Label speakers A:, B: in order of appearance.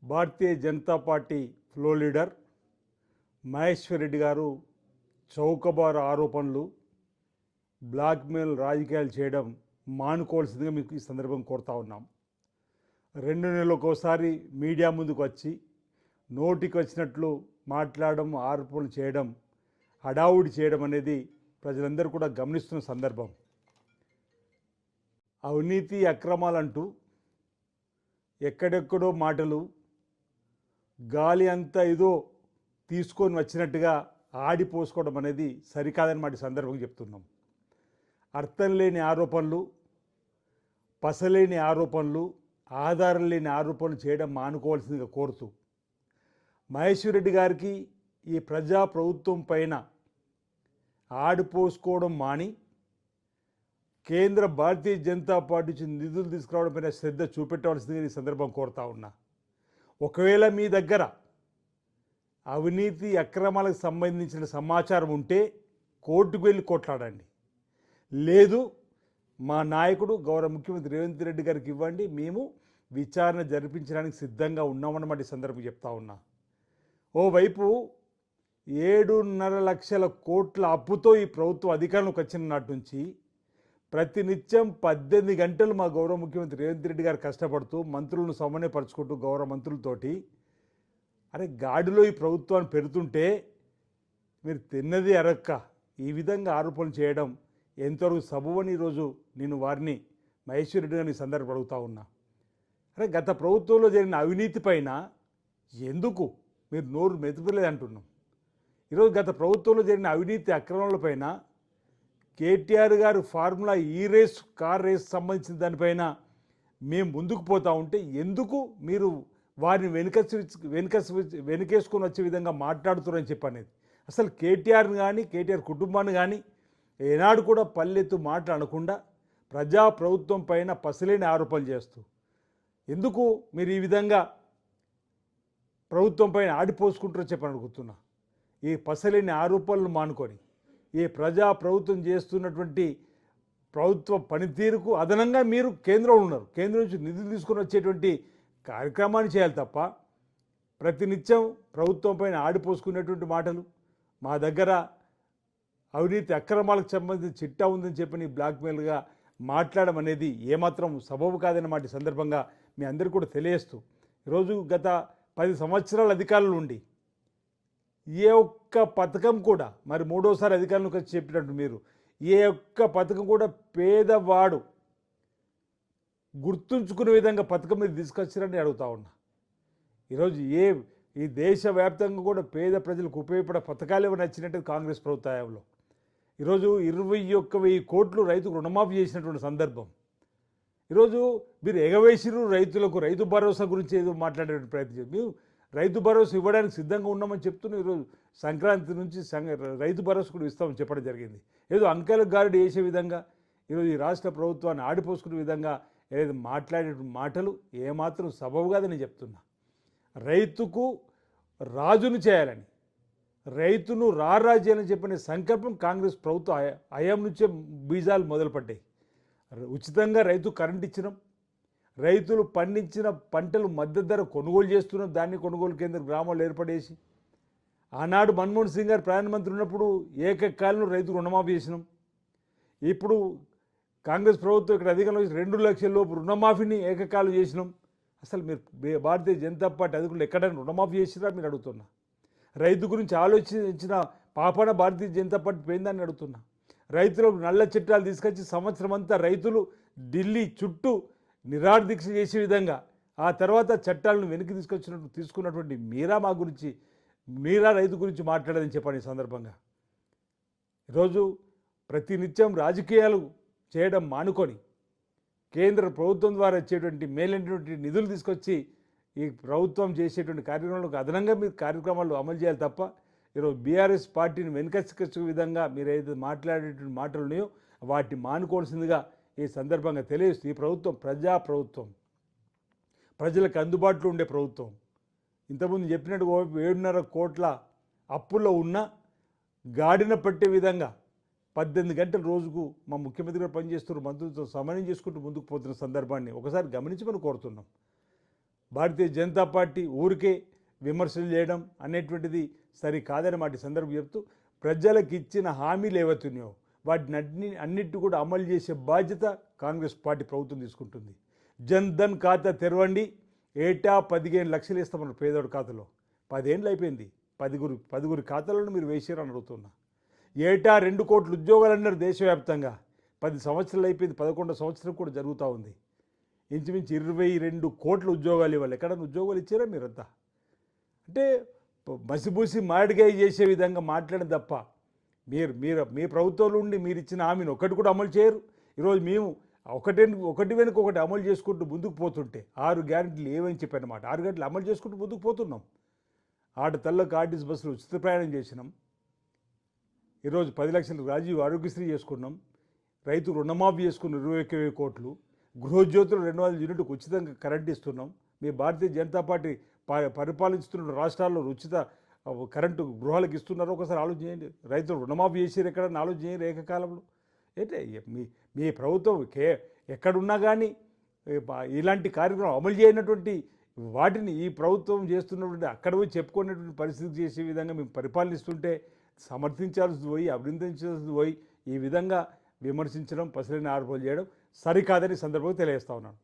A: భారతీయ Janata Party floor leader Maheshwar Reddy గారు చౌకబారు ఆరోపణలు, బ్లాక్మెయిల్ రాజకీయాలు చేయడం మానుకోవాల్సిందిగా మీకు ఈ సందర్భం కోరుతా ఉన్నాం. 2 నెలలకోసారి మీడియా ముందుకు వచ్చి నోటికి వచ్చినట్లు మాట్లాడడం, ఆరోపణలు చేయడం, హడావుడి చేయడం అనేది ప్రజలందరూ కూడా గమనిస్తున్న సందర్భం. అవినీతి అక్రమాలంటూ ఎక్కడెక్కడో మాటలు, గాలి అంతా ఏదో తీసుకొని వచ్చినట్టుగా ఆడిపోసుకోవడం అనేది సరికాదని మాట సందర్భంగా చెప్తున్నాం. అర్థం లేని ఆరోపణలు, పసలేని ఆరోపణలు, ఆధారం లేని ఆరోపణలు చేయడం మానుకోవాల్సిందిగా కోరుతూ, మహేశ్వర్ రెడ్డి గారికి ఈ ప్రజా ప్రభుత్వం పైన ఆడిపోసుకోవడం మాని కేంద్ర భారతీయ జనతా పార్టీ నుంచి నిధులు తీసుకురావడం పైన శ్రద్ధ చూపెట్టవలసిందిగా ఈ సందర్భం కోరుతా ఉన్నా. ఒకవేళ మీ దగ్గర అవినీతి అక్రమాలకు సంబంధించిన సమాచారం ఉంటే కోర్టుకు వెళ్ళి కొట్లాడండి. లేదు, మా నాయకుడు గౌరవ ముఖ్యమంత్రి రేవంత్ రెడ్డి గారికి ఇవ్వండి, మేము విచారణ జరిపించడానికి సిద్ధంగా ఉన్నామన్నమాట ఈ సందర్భం చెప్తా ఉన్నా. ఓవైపు 7.5 లక్షల కోట్ల అప్పుతో ఈ ప్రభుత్వం అధికారంలోకి వచ్చిన నాటి నుంచి ప్రతినిత్యం 18 గంటలు మా గౌరవ ముఖ్యమంత్రి రేవంత్ రెడ్డి గారు కష్టపడుతూ మంత్రులను సమన్వయపరుచుకుంటూ గౌరవ మంత్రులతోటి అరే గాడిలో ఈ ప్రభుత్వాన్ని పెడుతుంటే మీరు తిన్నది అరక్క ఈ విధంగా ఆరోపణలు చేయడం ఎంతవరకు సబబని ఈరోజు నేను వారిని మహేశ్వర్ రెడ్డి గారిని సందర్భం అడుగుతా ఉన్నా. అరే గత ప్రభుత్వంలో జరిగిన అవినీతి పైన ఎందుకు మీరు నోరు మెతుకులేదు అంటున్నాం. ఈరోజు గత ప్రభుత్వంలో జరిగిన అవినీతి అక్రమాలపైన కేటీఆర్ గారు ఫార్ములా ఈ రేస్ కార్ రేస్ సంబంధించిన దానిపైన మేము ముందుకు పోతూ ఉంటే ఎందుకు మీరు వారిని వెనుకేసుకొని వచ్చే విధంగా మాట్లాడుతున్నారని చెప్పనేది. అసలు కేటీఆర్ని కానీ కేటీఆర్ కుటుంబాన్ని కానీ ఏనాడు కూడా పల్లెత్తు మాట్లాడకుండా ప్రజా ప్రభుత్వం పైన పసలేని ఆరోపణలు చేస్తూ ఎందుకు మీరు ఈ విధంగా ప్రభుత్వం పైన ఆడిపోసుకుంటారో చెప్పని అడుగుతున్నా. ఈ పసలేని ఆరోపణలు మానుకొని ఈ ప్రజా ప్రభుత్వం చేస్తున్నటువంటి ప్రభుత్వ పనితీరుకు అదనంగా మీరు కేంద్రంలో ఉన్నారు, కేంద్రం నుంచి నిధులు తీసుకొని వచ్చేటువంటి కార్యక్రమాన్ని చేయాలి తప్ప ప్రతినిత్యం ప్రభుత్వం పైన ఆడిపోసుకునేటువంటి మాటలు, మా దగ్గర అవినీతి అక్రమాలకు సంబంధించిన చిట్టా ఉందని చెప్పని బ్లాక్మెయిల్గా మాట్లాడడం అనేది ఏమాత్రం సబబు కాదన్న మాట సందర్భంగా మీ అందరికీ కూడా తెలియజేస్తూ, ఈరోజు గత 10 సంవత్సరాల అధికారులు ఉండి ఏ ఒక్క పథకం కూడా మరి 3వసారి అధికారంలోకి వచ్చి చెప్పినట్టు మీరు ఏ ఒక్క పథకం కూడా పేదవాడు గుర్తుంచుకునే విధంగా పథకం మీరు తీసుకొచ్చారని అడుగుతా ఉన్నా. ఈరోజు ఈ దేశవ్యాప్తంగా కూడా పేద ప్రజలకు ఉపయోగపడే పథకాలు ఏమైనా నచ్చినట్టు కాంగ్రెస్ ప్రభుత్వ హయాంలో ఈరోజు 21,000 కోట్లు రైతుకు రుణమాఫీ చేసినటువంటి సందర్భం. ఈరోజు మీరు ఎగవేసిరు రైతులకు రైతు భరోసా గురించి ఏదో మాట్లాడే ప్రయత్నం. మేము రైతు భరోసా ఇవ్వడానికి సిద్ధంగా ఉన్నామని చెప్తున్నాం. ఈరోజు సంక్రాంతి నుంచి రైతు భరోసా కూడా ఇస్తామని చెప్పడం జరిగింది. ఏదో అంకెలకు గారడి వేసే విధంగా ఈరోజు ఈ రాష్ట్ర ప్రభుత్వాన్ని ఆడిపోసుకునే విధంగా ఏదైతే మాట్లాడే మాటలు ఏమాత్రం సబబు కాదని చెప్తున్నా. రైతుకు రాజును చేయాలని, రైతును రారాజ్యాలని చెప్పిన సంకల్పం కాంగ్రెస్ ప్రభుత్వ హయాం నుంచే బీజాలు మొదలుపడ్డాయి. ఉచితంగా రైతు కరెంట్ ఇచ్చినాం, రైతులు పండించిన పంటలు మద్దతు ధర కొనుగోలు చేస్తున్నాం, దాన్ని కొనుగోలు కేంద్ర గ్రామాల్లో ఏర్పడేసి ఆనాడు మన్మోహన్ సింగ్ గారు ప్రధానమంత్రి ఉన్నప్పుడు ఏకకాలంలో రైతు రుణమాఫీ చేసినాం. ఇప్పుడు కాంగ్రెస్ ప్రభుత్వం ఇక్కడ అధికంలో 2 లక్షల లోపు రుణమాఫీని ఏకకాలం చేసినాం. అసలు మీరు భారతీయ జనతా పార్టీ అధికారులు ఎక్కడైనా రుణమాఫీ చేసినా మీరు అడుగుతున్నా. రైతు గురించి ఆలోచించిన పాపన భారతీయ జనతా పార్టీ పోయిందని అడుగుతున్నా. రైతులకు నల్ల చట్టాలు తీసుకొచ్చి సంవత్సరం అంతా రైతులు ఢిల్లీ చుట్టూ నిరాదీక్ష చేసే విధంగా ఆ తర్వాత చట్టాలను వెనక్కి తీసుకున్నటువంటి మీరా రైతు గురించి మాట్లాడదని చెప్పండి. సందర్భంగా ఈరోజు ప్రతినిత్యం రాజకీయాలు చేయడం మానుకొని కేంద్ర ప్రభుత్వం ద్వారా వచ్చేటువంటి మేలైనటువంటి నిధులు తీసుకొచ్చి ఈ ప్రభుత్వం చేసేటువంటి కార్యక్రమాలకు అదనంగా మీరు కార్యక్రమాలు అమలు చేయాలి తప్ప ఈరోజు బీఆర్ఎస్ పార్టీని వెనుకచ్చే విధంగా మీరు ఏదైతే మాట్లాడేటువంటి మాటలు ఉన్నాయో వాటిని మానుకోవాల్సిందిగా ఈ సందర్భంగా తెలియజేస్తూ, ఈ ప్రభుత్వం ప్రజా ప్రభుత్వం, ప్రజలకు అందుబాటులో ఉండే ప్రభుత్వం. ఇంతకుముందు చెప్పినట్టు 7.5 కోట్ల అప్పుల్లో ఉన్న గాడిన పట్టే విధంగా 18 గంటల రోజుకు మా ముఖ్యమంత్రి గారు పనిచేస్తున్న మంత్రులతో సమన్వయం చేసుకుంటూ ముందుకు పోతున్న సందర్భాన్ని ఒకసారి గమనించమని కోరుతున్నాం. భారతీయ జనతా పార్టీ ఊరికే విమర్శలు చేయడం అనేటువంటిది సరి కాదని మాట సందర్భం చెప్తూ ప్రజలకు ఇచ్చిన హామీలు ఏవైతున్నాయో వాటిని అన్నిటి కూడా అమలు చేసే బాధ్యత కాంగ్రెస్ పార్టీ ప్రభుత్వం తీసుకుంటుంది. జన్ ధన్ ఖాతా తెరవండి, ఏటా 15 లక్షలు ఇస్తామన్న పేదోడి ఖాతాలో. 10 ఏళ్ళు అయిపోయింది, 10 ఖాతాలను మీరు వేసారని అడుగుతున్నా. ఏటా 2 కోట్ల ఉద్యోగాలు అన్నారు దేశవ్యాప్తంగా. 10 సంవత్సరాలు అయిపోయింది, 11వ సంవత్సరం కూడా జరుగుతూ ఉంది. ఇంచుమించు 22 కోట్ల ఉద్యోగాలు ఇవ్వాలి. ఎక్కడన్నా ఉద్యోగాలు ఇచ్చారా మీరంతా? అంటే మసిబూసి మాడిగాయ చేసే విధంగా మాట్లాడడం తప్ప మీ ప్రభుత్వంలో ఉండి మీరు ఇచ్చిన హామీని ఒక్కటి కూడా అమలు చేయరు. ఈరోజు మేము ఒకటి వెనుక ఒకటి అమలు చేసుకుంటూ ముందుకు పోతుంటే 6 గ్యారెంటీలు ఏమని చెప్పానమాట 6 గంటలు అమలు చేసుకుంటూ ముందుకు పోతున్నాం. ఆడతల్లకు ఆర్టీసీ బస్సులు ఉచిత ప్రయాణం చేసినాం. ఈరోజు 10 లక్షలు రాజీవ్ ఆరోగ్యశ్రీ చేసుకున్నాం. రైతు రుణమాఫీ చేసుకున్న 21,000 కోట్లు. గృహజ్యోతులు 200 యూనిట్లకు ఉచితంగా కరెంట్ ఇస్తున్నాం. మీ భారతీయ జనతా పార్టీ పరిపాలిస్తున్న రాష్ట్రాల్లో ఉచిత కరెంటు గృహాలకు ఇస్తున్నారో ఒకసారి ఆలోచన చేయండి. రైతులు రుణమాఫీ చేసారు ఎక్కడన్నా ఆలోచన చేయండి ఏకకాలంలో. అయితే మీ ప్రభుత్వం ఎక్కడున్నా కానీ ఇలాంటి కార్యక్రమం అమలు చేయనటువంటి వాటిని ఈ ప్రభుత్వం చేస్తున్నటువంటి అక్కడ పోయి చెప్పుకునేటువంటి పరిస్థితి చేసే విధంగా మేము పరిపాలనిస్తుంటే సమర్థించాల్సింది పోయి అభినందించాల్సింది పోయి ఈ విధంగా విమర్శించడం, పసరైన ఆరోపణలు చేయడం సరికాదని సందర్భంగా తెలియజేస్తా ఉన్నాను.